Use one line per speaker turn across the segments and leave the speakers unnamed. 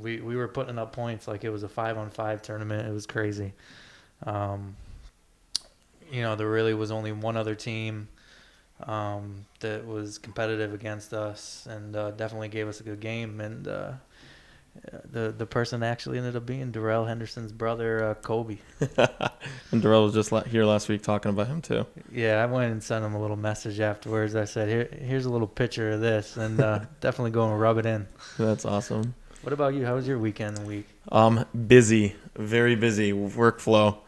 We were putting up points like it was a 5-on-5 tournament. It was crazy. There really was only one other team that was competitive against us, and definitely gave us a good game. And the person actually ended up being Darrell Henderson's brother, Kobe.
And Darrell was just here last week talking about him too.
Yeah, I went and sent him a little message afterwards. I said, here's a little picture of this, and definitely go and rub it in.
That's awesome.
What about you? How was your weekend and week?
Busy, very busy workflow.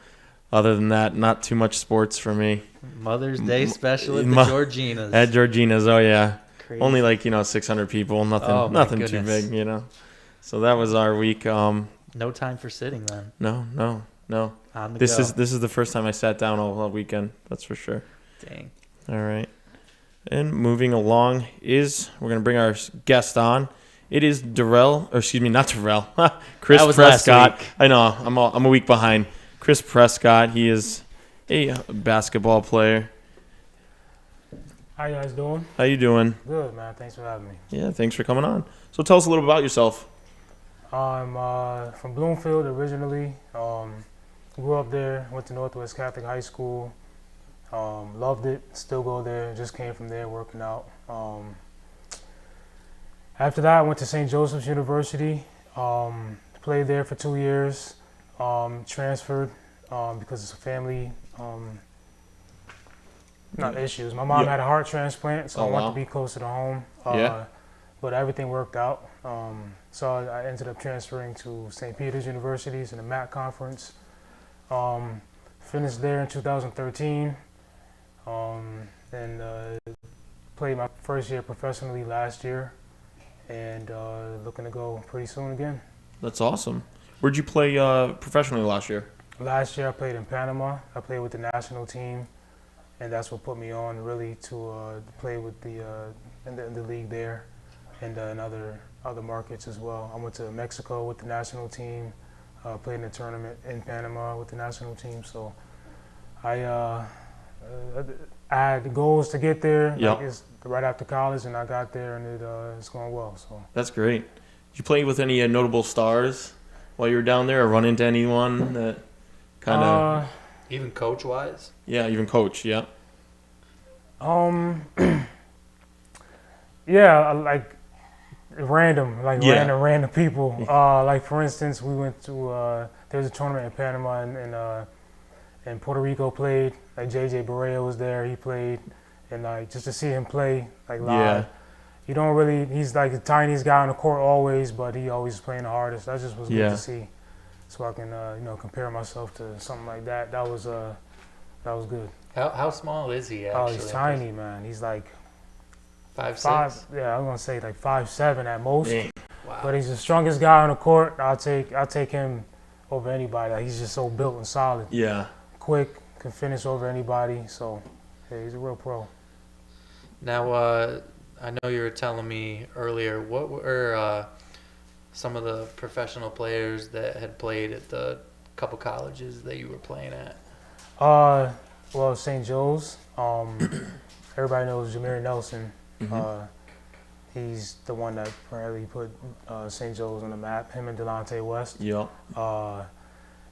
Other than that, not too much sports for me.
Mother's Day special at the Georginas.
At Georginas, oh yeah.
Crazy.
Only 600 people, nothing too
goodness.
big, So that was our week.
No time for sitting then.
No.
On the
This
go.
is the first time I sat down all weekend. That's for sure.
Dang.
All right. And moving along we're going to bring our guest on. It is not Darrell. Chris
That was
Prescott.
last week.
I know. I'm a week behind. Chris Prescott. He is a basketball player.
How you guys doing?
How you doing?
Good, man. Thanks for having me.
Yeah, thanks for coming on. So tell us a little about yourself.
I'm from Bloomfield originally. Grew up there. Went to Northwest Catholic High School. Loved it. Still go there. Just came from there working out. After that, I went to St. Joseph's University. Played there for 2 years. Transferred because it's a family. Not issues. My mom had a heart transplant, so I wanted to be closer to home. But everything worked out. So I ended up transferring to St. Peter's University's in the MAC conference. Finished there in 2013. And played my first year professionally last year. And looking to go pretty soon again.
That's awesome. Where'd you play professionally last year?
Last year I played in Panama. I played with the national team. And that's what put me on really to play with in the league there, and in other markets as well. I went to Mexico with the national team, played in a tournament in Panama with the national team. So I had goals to get there.
Yep.
It's right after college, and I got there, and it's going well. So
that's great. Did you play with any notable stars while you were down there, or run into anyone that kind of?
Even coach-wise?
Yeah, even coach, yeah.
Yeah, like random people. Like for instance, we went to there was a tournament in Panama and Puerto Rico played. Like JJ Barea was there, he played, and like just to see him play like live. Yeah. He's like the tiniest guy on the court always, but he always is playing the hardest. That just was good to see. So I can, compare myself to something like that. That was good.
How small is he actually?
Oh, he's tiny, man. He's like
5'6".
Yeah, I'm gonna say like 5'7" at most.
Dang.
Wow.
But he's the strongest guy on the court. I'll take him over anybody. Like, he's just so built and solid.
Yeah.
Quick, can finish over anybody. So, yeah, he's a real pro.
Now, I know you were telling me earlier, what were some of the professional players that had played at the couple colleges that you were playing at?
Well, St. Joe's. Everybody knows Jameer Nelson. Mm-hmm. He's the one that apparently put St. Joe's on the map. Him and Delonte West.
Yeah.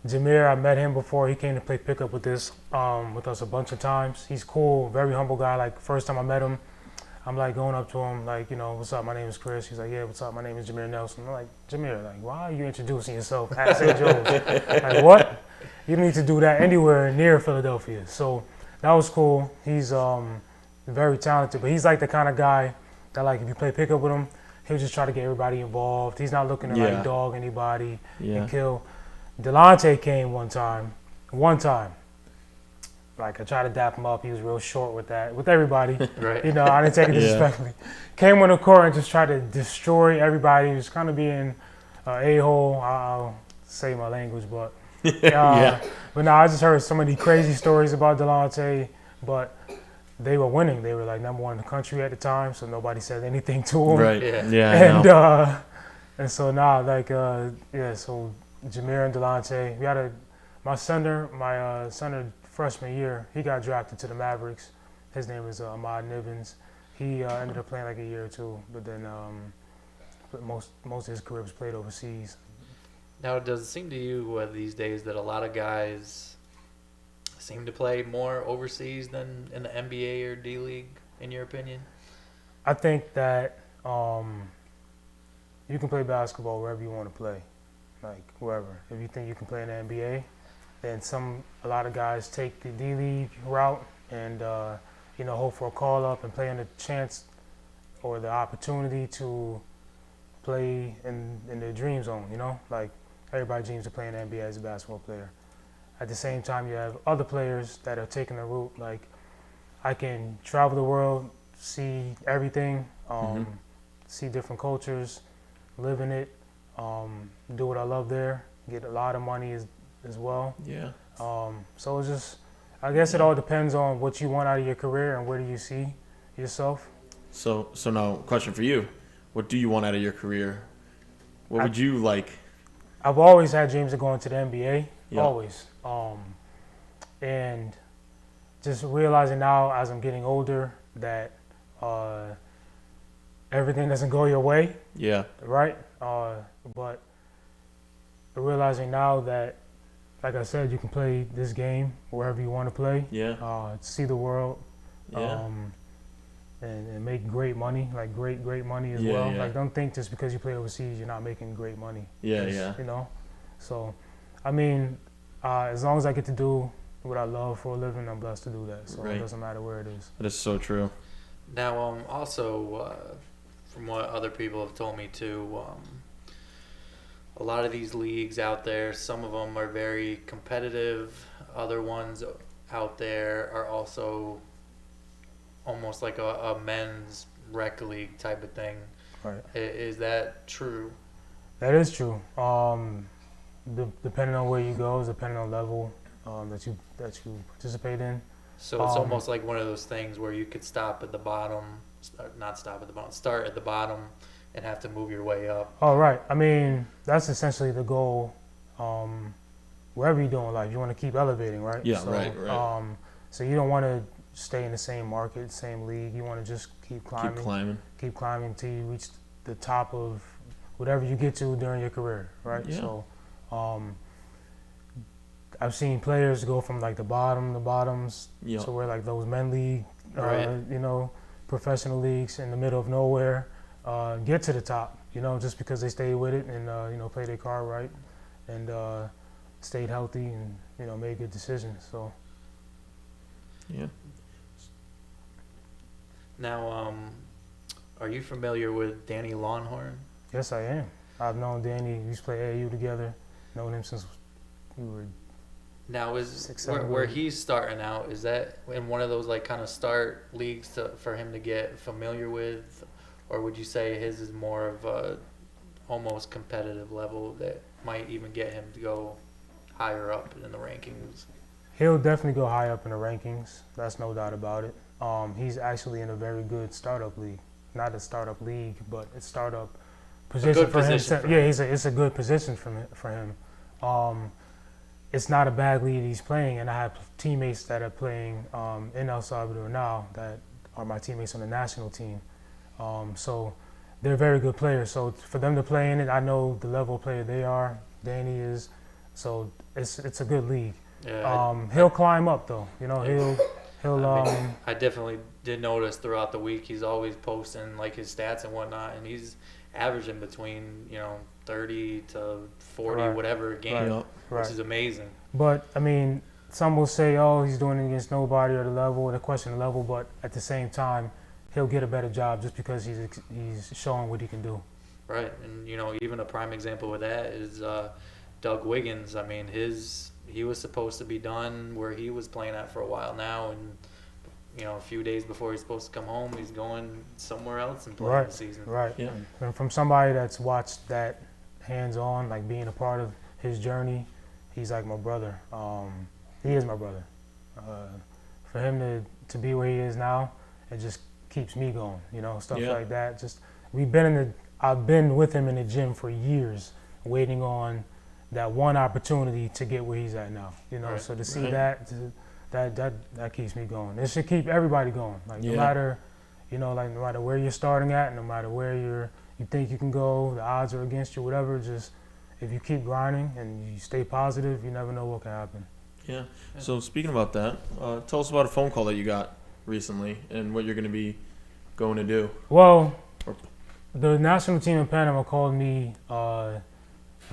Jameer, I met him before. He came to play pickup with us a bunch of times. He's cool, very humble guy. Like, first time I met him, I'm like going up to him, like, what's up? My name is Chris. He's like, yeah, what's up? My name is Jameer Nelson. I'm like, Jameer, like, why are you introducing yourself at St. Joe's? Like, what? You don't need to do that anywhere near Philadelphia. So that was cool. He's very talented, but he's like the kind of guy that, like, if you play pickup with him, he'll just try to get everybody involved. He's not looking to like dog anybody and kill. Delonte came one time. Like, I tried to dap him up. He was real short with everybody.
Right.
I didn't take it disrespectfully. Came on the court and just tried to destroy everybody. He was kind of being a-hole. I'll say my language, but But no, I just heard so many crazy stories about Delonte, but they were winning. They were like #1 in the country at the time, so nobody said anything to him.
Right. Yeah.
And so now, so Jameer and Delonte, we had my center freshman year, he got drafted to the Mavericks. His name is Ahmad Nibbins. He ended up playing like a year or two, but then most of his career was played overseas.
Now, does it seem to you these days that a lot of guys seem to play more overseas than in the NBA or D League, in your opinion?
I think that you can play basketball wherever you want to play, like wherever. If you think you can play in the NBA, then a lot of guys take the D League route and hope for a call up and play in the chance or the opportunity to play in their dream zone. Like everybody dreams of playing in the NBA as a basketball player. At the same time, you have other players that are taking the route like, I can travel the world, see everything, see different cultures, live in it, do what I love there, get a lot of money as well.
Yeah.
So it's just, I guess it all depends on what you want out of your career and where do you see yourself.
So now, question for you: what do you want out of your career? What would you like?
I've always had dreams of going to the NBA,
Yeah.
always. And just realizing now as I'm getting older that everything doesn't go your way,
Yeah.
right? But realizing now that, like I said, you can play this game wherever you want to play,
Yeah.
see the world,
Yeah.
and make great money, like great money as
Yeah,
well.
yeah.
Like, don't think just because you play overseas you're not making great money.
Yeah.
Just,
Yeah.
So, I mean, as long as I get to do what I love for a living, I'm blessed to do that. So
Right.
it doesn't matter where it is.
That is so true.
Now, also, from what other people have told me too, a lot of these leagues out there, some of them are very competitive. Other ones out there are also almost like a men's rec league type of thing.
Right.
Is that true?
That is true. Depending on where you go, depending on level that you participate in.
So it's almost like one of those things where you could start at the bottom and have to move your way up.
Oh, right. I mean, that's essentially the goal. Wherever you do in life, you want to keep elevating, right?
Yeah,
so,
right.
So you don't want to stay in the same market, same league. You want to just keep climbing. Keep climbing until you reach the top of whatever you get to during your career, right?
Yeah.
So I've seen players go from like the bottoms
Yeah.
to where like those men league,
Right.
professional leagues in the middle of nowhere, get to the top, just because they stayed with it and, played their card right and stayed healthy and, made good decisions. So.
Yeah.
Now, are you familiar with Danny Longhorn?
Yes, I am. I've known Danny. We used to play AAU together. Known him since we were.
Now, is
6, 7
where
years.
he's starting out, is that in one of those like kind of start leagues for him to get familiar with, or would you say his is more of a almost competitive level that might even get him to go higher up in the rankings?
He'll definitely go high up in the rankings. That's no doubt about it. He's actually in a very good startup league. Not a startup league, but a startup position for him. It's a good position for him. It's not a bad league he's playing, and I have teammates that are playing in El Salvador now that are my teammates on the national team. So they're very good players. So for them to play in it, I know the level of player they are. Danny is. So it's a good league.
Yeah,
He'll climb up though.
I definitely did notice throughout the week he's always posting like his stats and whatnot, and he's averaging between 30 to 40
Right.
whatever a game,
Yeah.
which is amazing.
But I mean, some will say, "Oh, he's doing it against nobody," or the level, or the question of level. But at the same time, he'll get a better job just because he's showing what he can do.
Right, and even a prime example of that is Doug Wiggins. I mean, he was supposed to be done where he was playing at for a while now, and a few days before he's supposed to come home, he's going somewhere else and playing
Right.
the season.
Right.
Yeah.
And from somebody that's watched that hands-on, like being a part of his journey, he's like my brother. He is my brother. For him to be where he is now, it just keeps me going. Stuff
Yeah.
like that. Just I've been with him in the gym for years, waiting on that one opportunity to get where he's at now.
Right.
So to see
Right.
that keeps me going. It should keep everybody going. Like no
Yeah.
matter, no matter where you're starting at, no matter where you think you can go, the odds are against you, whatever. Just if you keep grinding and you stay positive, you never know what can happen.
Yeah. So speaking about that, tell us about a phone call that you got recently and what you're going to be going to do.
Well, the national team in Panama called me a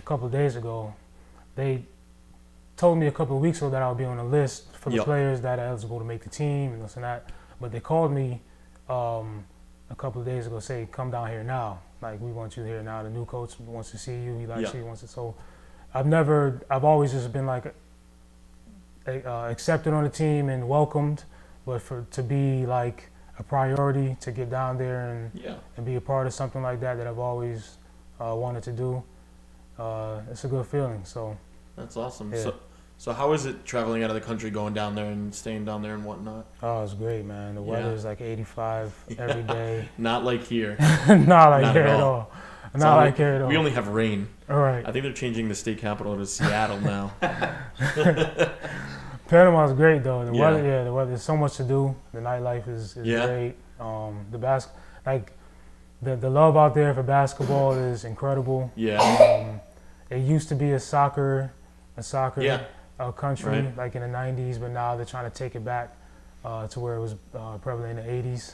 couple of days ago. They told me a couple of weeks ago that I'll be on a list for the players that are eligible to make the team and this and that. But they called me a couple of days ago, say, come down here now. Like, we want you here now. The new coach wants to see you. He likes you. He wants to. So I've always just been like accepted on the team and welcomed. But to be like a priority to get down there and be a part of something like that I've always wanted to do, it's a good feeling. So
that's awesome.
Yeah.
So how is it traveling out of the country, going down there and staying down there and whatnot?
Oh, it's great, man. The weather is like 85 every day.
Not like here.
Not like here at all. Not like here at all.
We only have rain.
All right.
I think they're changing the state capital to Seattle now.
Panama's great though. The weather, there's so much to do. The nightlife is great. The love out there for basketball is incredible.
Yeah.
It used to be a soccer country,
right,
like in the 90s, but now they're trying to take it back to where it was probably in the 80s.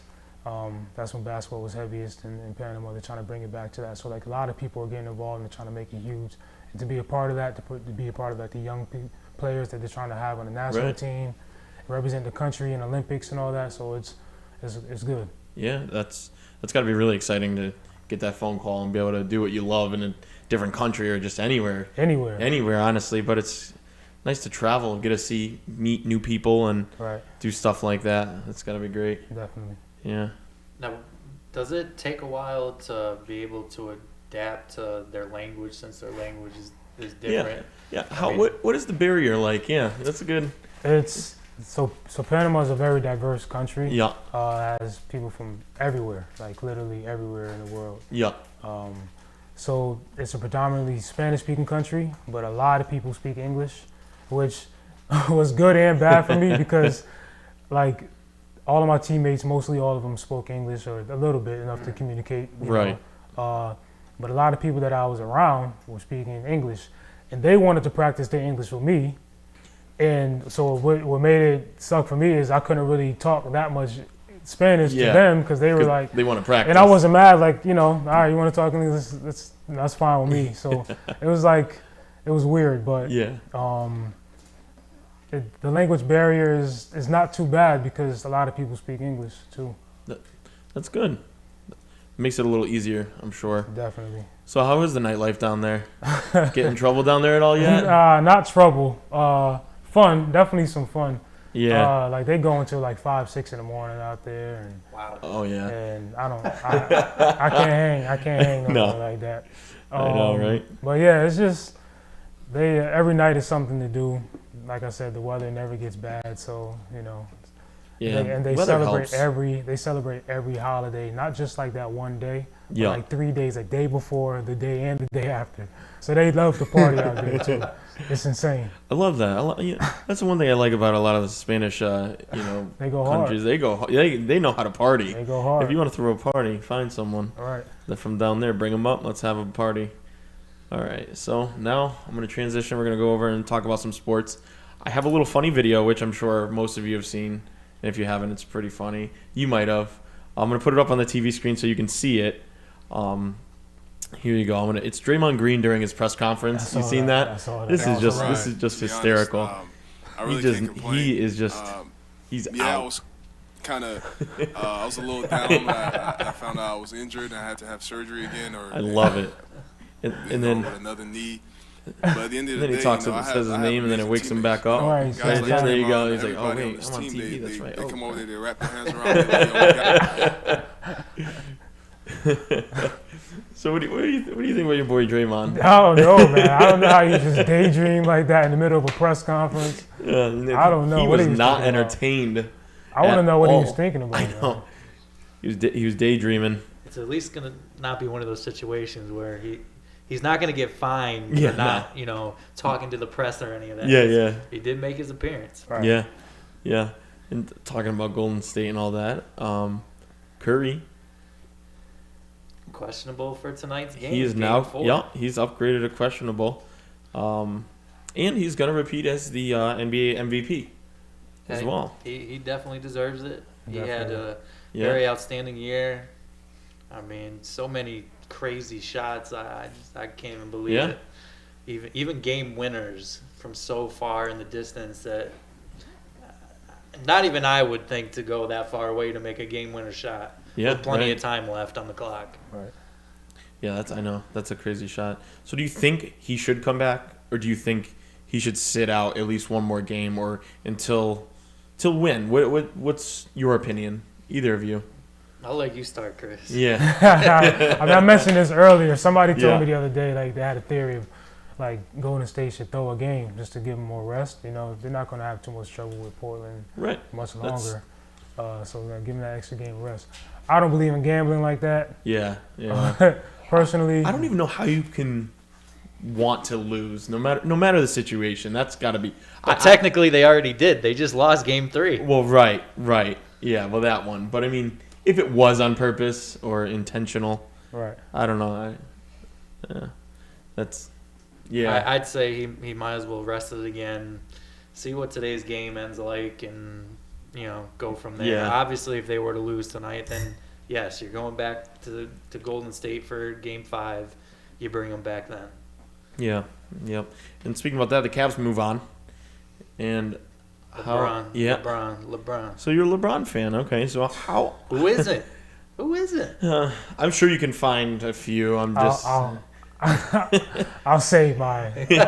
That's when basketball was heaviest in Panama. They're trying to bring it back to that. So like a lot of people are getting involved and they're trying to make it huge. And to be a part of that, to be a part of like the young players that they're trying to have on the national team, represent the country in Olympics and all that. So it's good.
Yeah, that's got to be really exciting to get that phone call and be able to do what you love in a different country or just anywhere, honestly. But it's nice to travel and get to meet new people and do stuff like that. That's got to be great.
Definitely.
Yeah.
Now, does it take a while to be able to adapt to their language, since their language is different?
Yeah. What is the barrier like? Yeah, that's a good.
It's so Panama is a very diverse country.
Yeah.
Has people from everywhere, like literally everywhere in the world.
Yeah.
So it's a predominantly Spanish-speaking country, but a lot of people speak English, which was good and bad for me because, like, all of my teammates, mostly all of them spoke English or a little bit, enough to communicate. You know. But a lot of people that I was around were speaking English, and they wanted to practice their English with me. And so what made it suck for me is I couldn't really talk that much Spanish to them because they were like,
they want to practice.
And I wasn't mad, like, all right, you want to talk English, that's fine with me. So it was weird, but the language barrier is not too bad because a lot of people speak English too.
That's good. Makes it a little easier, I'm sure.
Definitely.
So how is the nightlife down there? Get in trouble down there at all yet?
Not trouble. Fun, definitely some fun.
Yeah.
Like they go until like 5, 6 in the morning out there. And,
wow.
Oh yeah.
And I can't hang no like that.
I know, right?
But yeah, it's just every night is something to do. Like I said, the weather never gets bad, so
Yeah.
They celebrate every holiday, not just like that one day, but like 3 days, a day before, the day and the day after. So they love to party out there too. It's insane.
I love that. That's the one thing I like about a lot of the Spanish,
they go
countries.
Hard.
They know how to party.
They go hard.
If you want to throw a party, find someone.
All right.
From down there, bring them up. Let's have a party. All right. So now I'm going to transition. We're going to go over and talk about some sports. I have a little funny video, which I'm sure most of you have seen. And if you haven't, it's pretty funny. You might have. I'm going to put it up on the TV screen so you can see it. Here you go. It's Draymond Green during his press conference. You seen that?
I saw that.
This is just hysterical.
Honest, I really can't complain.
He is just he's out.
I was kind of I was a little down when I found out I was injured and I had to have surgery again.
I love it. And then
with another knee. But at the end of the day,
he talks says his name and then it wakes him back up.
Right,
there you go. He's like, oh wait, I'm on TV. That's right.
They come over there, they wrap their hands around me.
So what do you think about your boy Draymond?
I don't know, man. I don't know how you just daydream like that in the middle of a press conference. I don't know.
He was not entertained.
I want to know what he was thinking about.
I know. He was daydreaming.
It's at least gonna not be one of those situations where he's not gonna get fined for not talking to the press or any of that.
Yeah.
He did make his appearance.
Right.
Yeah. And talking about Golden State and all that, Curry
questionable for tonight's game.
He is
game
now,
4.
yeah, he's upgraded to questionable. And he's going to repeat as the NBA MVP as well.
He definitely deserves it. He
Definitely.
had a very outstanding year. I mean, so many crazy shots. I can't even believe it. Even game winners from so far in the distance that not even I would think to go that far away to make a game winner shot.
Yeah,
with plenty of time left on the clock.
Right.
Yeah, I know. That's a crazy shot. So do you think he should come back, or do you think he should sit out at least one more game, or until when? What's your opinion? Either of you?
I'll let you start, Chris.
Yeah.
I mean, I mentioned this earlier. Somebody told
Yeah.
me the other day, like, they had a theory of, like, Golden State should throw a game just to give them more rest. You know, they're not going to have too much trouble with Portland
Right.
much
That's-
longer. So give them that extra game of rest. I don't believe in gambling like that.
Yeah. Yeah.
Personally,
I don't even know how you can want to lose, no matter the situation. That's got to be.
But technically, they already did. They just lost game 3.
Well, right. Yeah, well, that one. But I mean, if it was on purpose or intentional,
right.
I don't know. That's. Yeah.
I'd say he might as well rest it again, see what today's game ends like, and go from there.
Yeah.
Obviously, if they were to lose tonight, then yes, you're going back to Golden State for game 5. You bring them back then.
Yeah. Yep. And speaking about that, the Cavs move on, and
LeBron.
So you're a LeBron fan, okay? So how?
Who isn't? Who isn't?
I'm sure you can find a few. I'm just.
I'll say my opinion.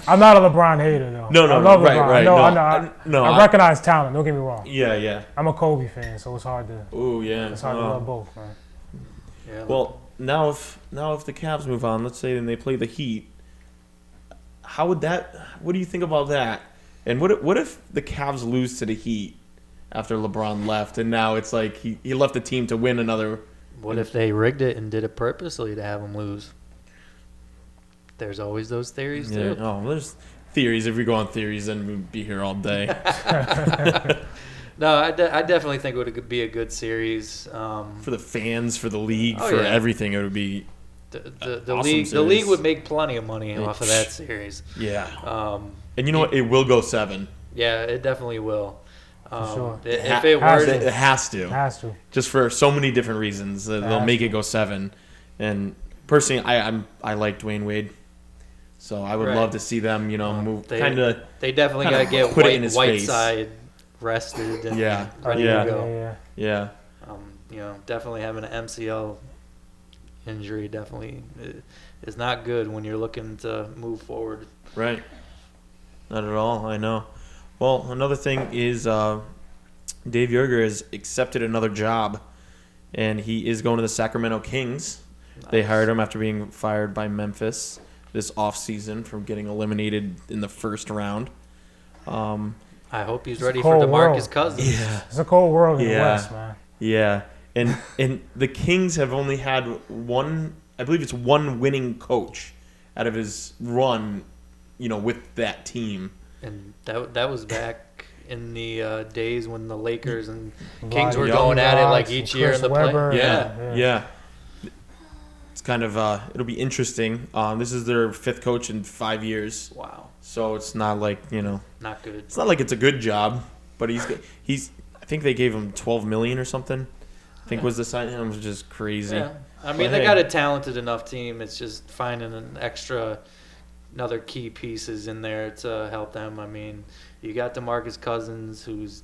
I'm not a LeBron hater though.
No,
I love
right,
LeBron.
right.
I recognize talent. Don't get me wrong.
Yeah.
I'm a Kobe fan, so it's hard to.
Oh yeah.
It's hard to love both, man.
Yeah.
Well, now if the Cavs move on, let's say, and they play the Heat, what do you think about that? And what if the Cavs lose to the Heat after LeBron left, and now it's like he left the team to win another?
What if they rigged it and did it purposely to have them lose? There's always those theories too.
Oh, there's theories. If we go on theories, then we'd be here all day.
No, I definitely think it would be a good series.
For the fans, for the league,
Oh,
for
yeah.
everything, it would be
The
awesome
league
series.
the league would make plenty of money off of that series.
yeah. And you know what? It will go 7.
Yeah, it definitely will.
sure.
If it were
to-
It has to.
It has to.
Just for so many different reasons. They'll
Has
make
to.
it go 7. And personally, I like Dwayne Wade. So I would
Right.
love to see them, move
they-
kind of.
they definitely
kinda
got to get
put it in his face.
Whiteside rested and
Yeah.
ready
Yeah.
to go.
Yeah.
Definitely having an MCL injury definitely is not good when you're looking to move forward.
Right. Not at all. I know. Well, another thing is Dave Joerger has accepted another job, and he is going to the Sacramento Kings. They
Nice.
hired him after being fired by Memphis this offseason from getting eliminated in the first round.
I hope he's
It's a
ready for
cold
DeMarcus
world.
Cousins.
It's a cold world in the
Yeah.
West, man.
Yeah. And the Kings have only had one winning coach out of his run, with that team.
And that was back in the days when the Lakers and
Right.
Kings were
Young
going at it like
Rocks
each
and
year
Chris
in the play.
Webber.
Yeah.
Yeah. It's kind of it'll be interesting. This is their 5th coach in 5 years,
Wow.
so it's not like
Not good.
it's not like it's a good job, but he's. I think they gave him $12 million or something. I think was the signing. It was just crazy.
Yeah. I
But
mean, they
hey.
got a talented enough team. It's just finding another key pieces in there to help them. I mean, you got DeMarcus Cousins, who's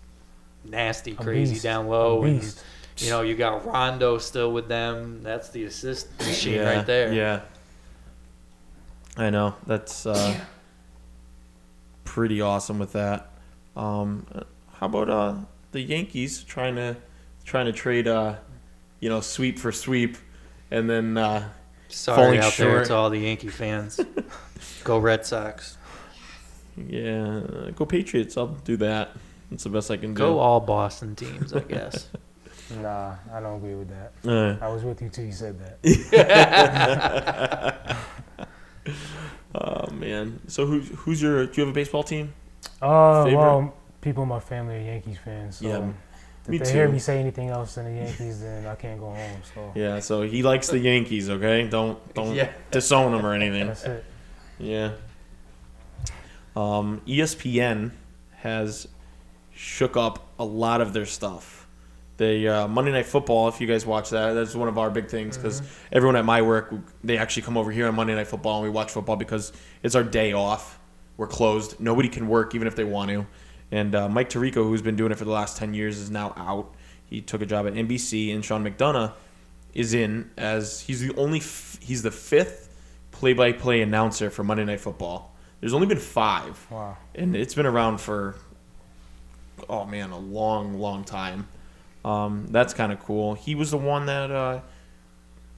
nasty, crazy
beast.
down low.
A
And,
beast.
you got Rondo still with them. That's the assist machine
Yeah,
right there.
Yeah. I know. That's pretty awesome with that. How about the Yankees trying to trade sweep for sweep, and then
Sorry
falling
out there
short.
to all the Yankee fans. Go Red Sox.
go Patriots. I'll do that. That's the best I can do.
Go all Boston teams, I guess.
Nah, I don't agree with that. I was with you till you said that.
Oh man. So who's your? Do you have a baseball team?
Well,
Favorite?
people in my family are Yankees fans. So
Yeah. Me
If they
too.
hear me say anything else than the Yankees, then I can't go home. So
Yeah, so he likes the Yankees, okay? Don't
Yeah.
disown him or anything.
that's it.
Yeah. ESPN has shook up a lot of their stuff. They Monday Night Football, if you guys watch that, that's one of our big things because everyone at my work, they actually come over here on Monday Night Football and we watch football because it's our day off. We're closed. Nobody can work even if they want to. And Mike Tirico, who's been doing it for the last 10 years, is now out. He took a job at NBC, and Sean McDonough is in as he's the fifth play-by-play announcer for Monday Night Football. There's only been 5.
Wow.
And it's been around for, a long, long time. That's kind of cool. He was the one that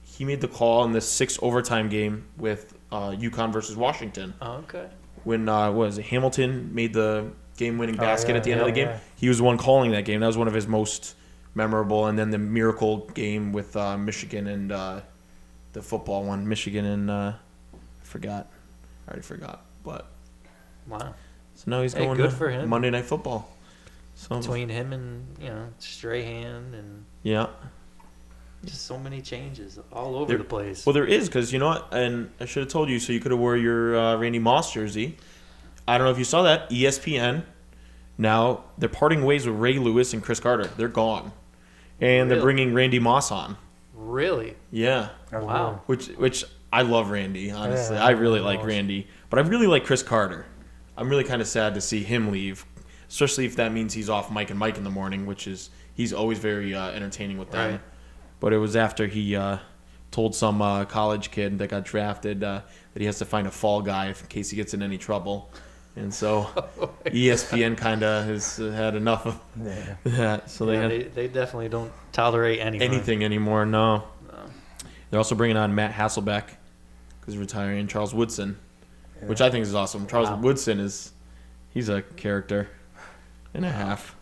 he made the call in the 6th overtime game with UConn versus Washington.
Oh, okay.
When Hamilton made the game-winning basket at the end of the game.
Yeah.
He was the one calling that game. That was one of his most memorable. And then the miracle game with Michigan and the football one. Michigan and I already forgot. But
Wow.
so now he's
Hey,
going
good
to
for him.
Monday Night Football. So
Between him and Strahan and
yeah.
just so many changes all over the place.
Well, there is because you know what, and I should have told you so you could have wore your Randy Moss jersey. I don't know if you saw that. ESPN now they're parting ways with Ray Lewis and Chris Carter. They're gone, and they're
Really?
bringing Randy Moss on.
Really?
Yeah,
That's
Wow.
which I love Randy. Honestly,
Yeah,
I really like
Moss.
Randy, but I really like Chris Carter. I'm really kind of sad to see him leave, especially if that means he's off Mike and Mike in the morning, which is he's always very entertaining with them.
Right.
But it was after he told some college kid that got drafted that he has to find a fall guy in case he gets in any trouble. And so ESPN kind of has had enough of
Yeah.
that. So
They definitely don't tolerate
anything anymore. No.
No.
They're also bringing on Matt Hasselbeck because he's retiring, and Charles Woodson, which I think is awesome. Charles
Wow.
Woodson he's a character and a half.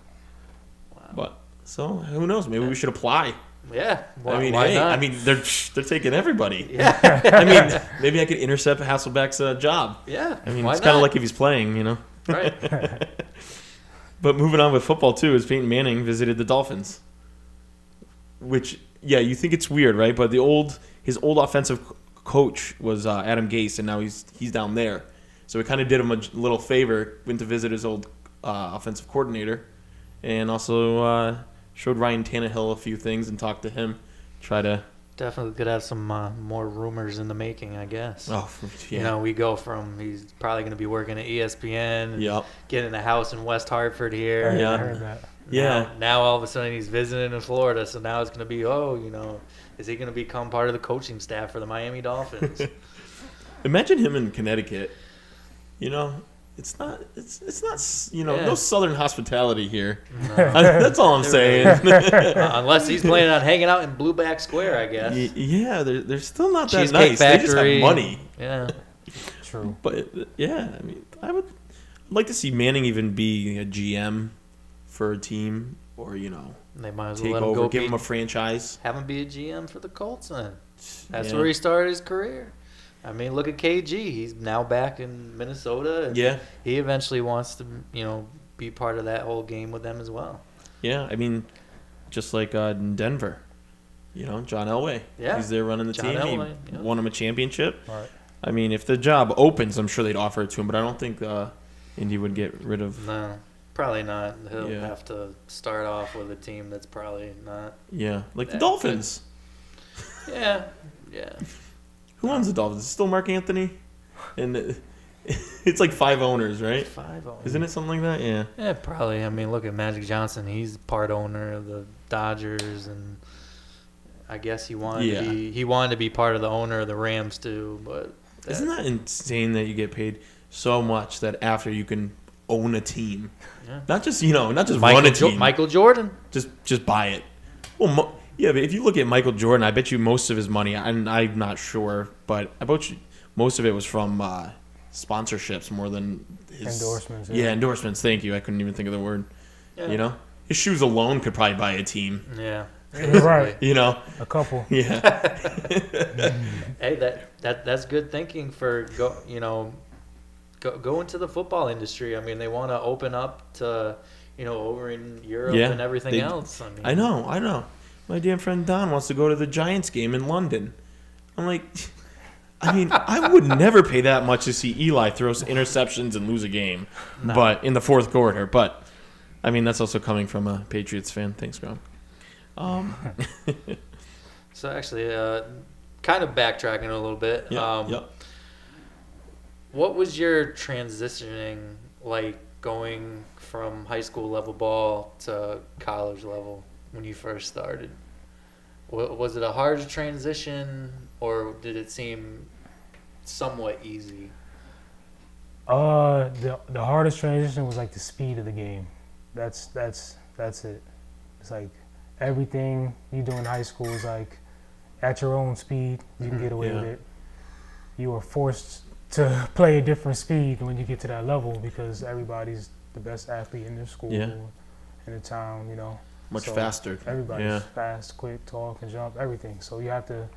Wow.
But so who knows? Maybe we should apply.
Yeah.
I mean,
why not?
they're taking everybody.
Yeah.
I mean, maybe I could intercept Hasselbeck's job.
Yeah.
I mean,
why
it's kind of
not?
like if he's playing, you know.
Right.
But moving on with football too, is Peyton Manning visited the Dolphins, which you think it's weird, right? But his old offensive coach was Adam Gase, and now he's down there, so it kind of did him a little favor. Went to visit his old offensive coordinator, and also showed Ryan Tannehill a few things and talked to him. Try to
Definitely could have some more rumors in the making, I guess.
yeah.
You know, we go from he's probably going to be working at ESPN,
Yep.
getting a house in West Hartford here.
Yeah.
I heard that.
Yeah.
Now all of a sudden he's visiting in Florida, so now it's going to be, is he going to become part of the coaching staff for the Miami Dolphins?
Imagine him in Connecticut. You know, it's not no Southern hospitality here. That's all I'm saying.
Unless he's planning on hanging out in Blueback Square, I guess.
Yeah, they're still not that
Cheesecake
nice. They just
Factory.
have money.
Yeah.
True.
But I mean, I'd like to see Manning even be a GM for a team, or
They might as well
take
let him
over,
go
give him a franchise.
have him be a GM for the Colts then. That's
Yeah.
where he started his career. I mean, look at KG. He's now back in Minnesota. And
Yeah,
he eventually wants to, be part of that whole game with them as well.
yeah. I mean, just like in Denver, John Elway.
Yeah.
He's there running the
John
team.
Elway,
He
yeah.
won him a championship.
Right.
I mean, if the job opens, I'm sure they'd offer it to him, but I don't think Indy would get rid of.
No, probably not. He'll
Yeah.
have to start off with a team that's probably not.
Yeah, like the
That
Dolphins.
Yeah.
Who owns the Dolphins? Is it still Mark Anthony? And it's like 5 owners, right?
5 owners.
Isn't it something like that? Yeah.
Yeah, probably. I mean, look at Magic Johnson. He's part owner of the Dodgers, and I guess he wanted to be part of the owner of the Rams too. But
Isn't that insane that you get paid so much that after you can own a team,
Yeah.
not just run a team,
Michael Jordan?
just buy it. Well, yeah, but if you look at Michael Jordan, I bet you most of his money, and I'm not sure, but I bet you most of it was from sponsorships more than his
Endorsements,
Yeah,
yeah.
endorsements. Thank you. I couldn't even think of the word.
Yeah.
His shoes alone could probably buy a team.
Yeah.
You're right. A couple.
Yeah.
Hey, that's good thinking for go into the football industry. I mean, they want to open up to over in Europe
Yeah,
and everything
they-
else. I mean,
I know. My damn friend Don wants to go to the Giants game in London. I'm like, I mean, I would never pay that much to see Eli throw interceptions and lose a game,
No.
but in the fourth quarter. But I mean, that's also coming from a Patriots fan. Thanks, Gronk.
So actually, kind of backtracking a little bit.
Yeah.
What was your transitioning like going from high school level ball to college level when you first started? Was it a hard transition, or did it seem somewhat easy?
The hardest transition was like the speed of the game. That's it. It's like everything you do in high school is like at your own speed. You can get away with it. You are forced to play a different speed when you get to that level because everybody's the best athlete in their school, in the town.
Much
So
faster.
Everybody's fast, quick, tall, can jump, everything. So you have to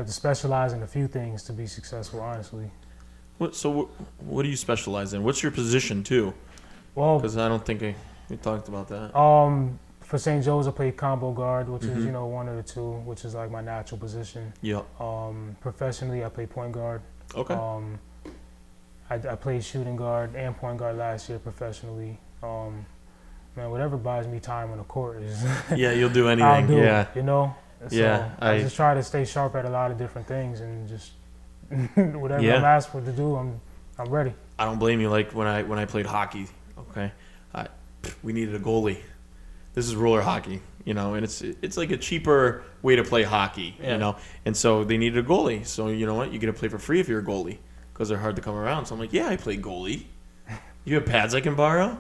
specialize in a few things to be successful, honestly.
What do you specialize in? What's your position too?
Well,
Because I don't think we talked about that.
for St. Joe's, I play combo guard, which is one of the two, which is like my natural position.
Yeah.
Professionally, I play point guard.
Okay.
I played shooting guard and point guard last year professionally. Man, whatever buys me time on the court is
Yeah, you'll do anything.
I'll do
yeah.
it, So
Yeah,
I just try to stay sharp at a lot of different things and just whatever
Yeah.
I'm asked for to do, I'm ready.
I don't blame you. Like when I played hockey, okay, we needed a goalie. This is roller hockey, and it's like a cheaper way to play hockey, and so they needed a goalie. So you know what, you get to play for free if you're a goalie because they're hard to come around. So I'm like, yeah, I play goalie. You have pads I can borrow?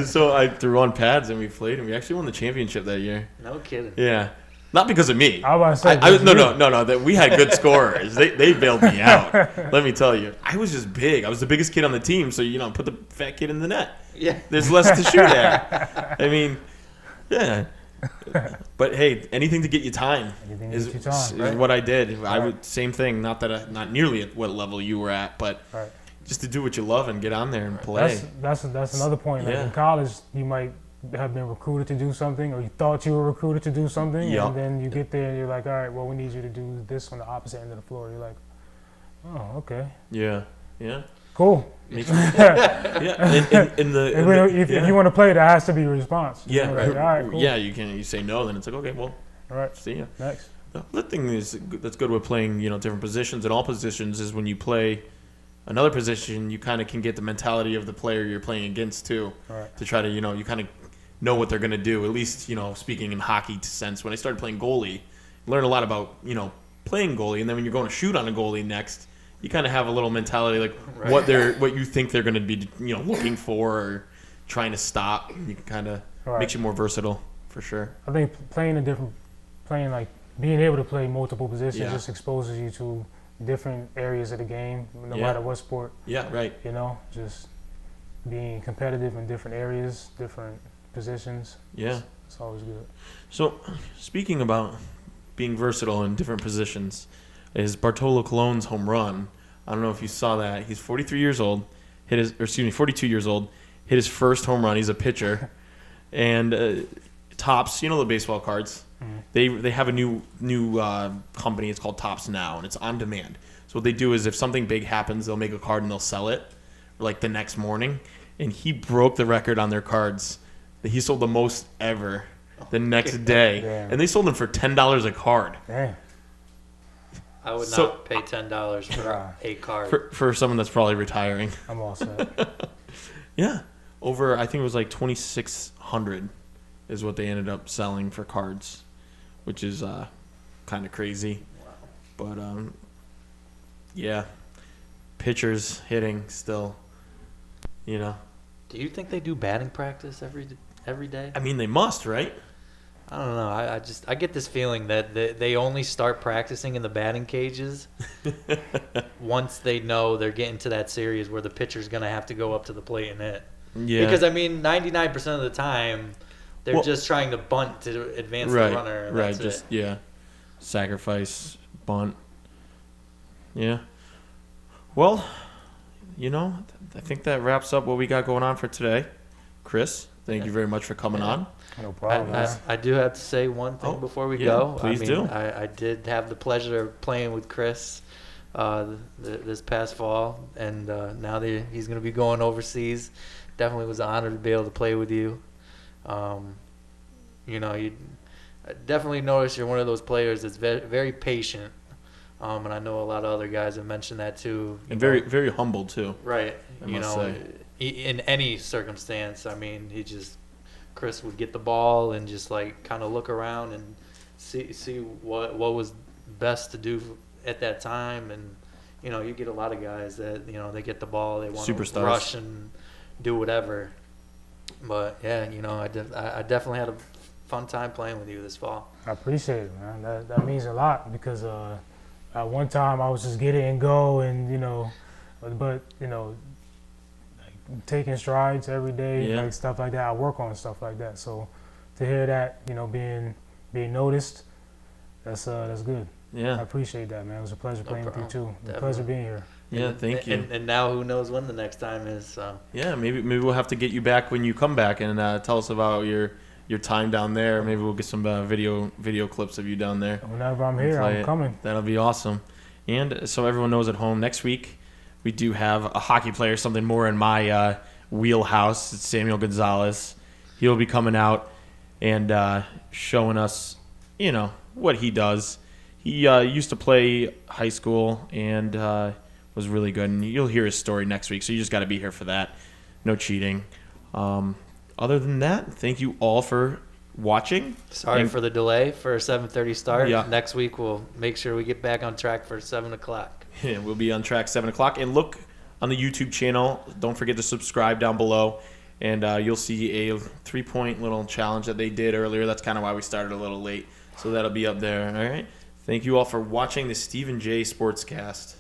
So I threw on pads and we played and we actually won the championship that year.
No kidding.
Yeah. Not because of me.
I was about to say,
No. That we had good scorers. They bailed me out. Let me tell you, I was just big. I was the biggest kid on the team, so put the fat kid in the net.
Yeah.
There's less to shoot at. I mean, yeah. But hey, anything to get you time
Anything to
is,
get you time,
is
right?
what I did. I
Right.
would same thing. Not not nearly at what level you were at, but
Right.
just to do what you love and get on there and play.
That's another point. Like
Yeah.
in college, you might have been recruited to do something, or you thought you were recruited to do something,
Yep.
and then you get there and you're like, all right, well, we need you to do this on the opposite end of the floor. You're like, oh, okay,
Yeah.
cool.
Makes me- yeah. In the
If you want to play, there has to be a response.
yeah,
Like, all right, cool.
yeah. You say no, then it's like okay, well,
All right,
see ya.
next.
The other thing that's good with playing, different positions in all positions is when you play another position, you kind of can get the mentality of the player you're playing against too,
All right.
to try to you kind of know what they're gonna do. At least speaking in hockey sense, when I started playing goalie, learn a lot about playing goalie, and then when you're going to shoot on a goalie next, you kind of have a little mentality like
Right.
what you think they're gonna be looking for or trying to stop. You can kind of
Right.
makes you more versatile for sure.
I think like being able to play multiple positions
Yeah.
just exposes you to different areas of the game, no matter what sport.
Yeah, right.
Just being competitive in different areas, different positions.
Yeah.
It's always good.
So, speaking about being versatile in different positions, is Bartolo Colon's home run. I don't know if you saw that. He's 43 years old. 42 years old. Hit his first home run. He's a pitcher, and Topps. The baseball cards. They have a new company. It's called Topps Now, and it's on demand. So what they do is if something big happens, they'll make a card and they'll sell it like the next morning. And he broke the record on their cards. He sold the most ever the next day,
Damn.
and they sold them for $10 a card.
Damn.
I would
So-
not pay $10 for a card.
For someone that's probably retiring.
I'm all set.
Yeah, over I think it was like 2,600 is what they ended up selling for cards, which is kind of crazy. But yeah, pitchers hitting still,
Do you think they do batting practice every day?
I mean, they must, right?
I don't know. I get this feeling that they only start practicing in the batting cages once they know they're getting to that series where the pitcher's going to have to go up to the plate and hit.
Yeah.
Because, 99% of the time, they're
Well-
just trying to bunt to advance
right,
the runner. And
right,
that's it.
sacrifice, bunt. Yeah. Well, I think that wraps up what we got going on for today. Chris, thank you very much for coming on.
No problem. man.
I do have to say one thing before we
yeah,
go.
please do.
I did have the pleasure of playing with Chris this past fall, and now that he's going to be going overseas, definitely was an honor to be able to play with you. You definitely notice you're one of those players that's very, very patient, and I know a lot of other guys have mentioned that too.
And very, very humble too.
Right.
I must say.
In any circumstance, Chris would get the ball and just like kind of look around and see what was best to do at that time. And you get a lot of guys that they get the ball, they want to rush and do whatever. But yeah, I definitely had a fun time playing with you this fall.
I appreciate it, man. That means a lot because at one time I was just get it and go, and but like taking strides every day, like stuff like that. I work on stuff like that. So to hear that, being noticed, that's good.
Yeah,
I appreciate that, man. It was a pleasure playing with you too.
Definitely.
A pleasure being here.
Yeah, thank you.
And now who knows when the next time is? So.
Yeah, maybe we'll have to get you back when you come back and tell us about your time down there. Maybe we'll get some video clips of you down there.
Whenever I'm here, I'm coming.
That'll be awesome. And so everyone knows at home, next week we do have a hockey player, something more in my wheelhouse. It's Samuel Gonzalez. He'll be coming out and showing us, what he does. He used to play high school and was really good. And you'll hear his story next week, so you just got to be here for that. No cheating. Other than that, thank you all for watching.
Sorry for the delay for a 7:30 start.
Yeah.
Next week we'll make sure we get back on track for 7 o'clock.
Yeah, we'll be on track 7 o'clock. And look on the YouTube channel. Don't forget to subscribe down below. And you'll see a 3-point little challenge that they did earlier. That's kind of why we started a little late. So that'll be up there. All right. Thank you all for watching the Stephen J. SportsCast.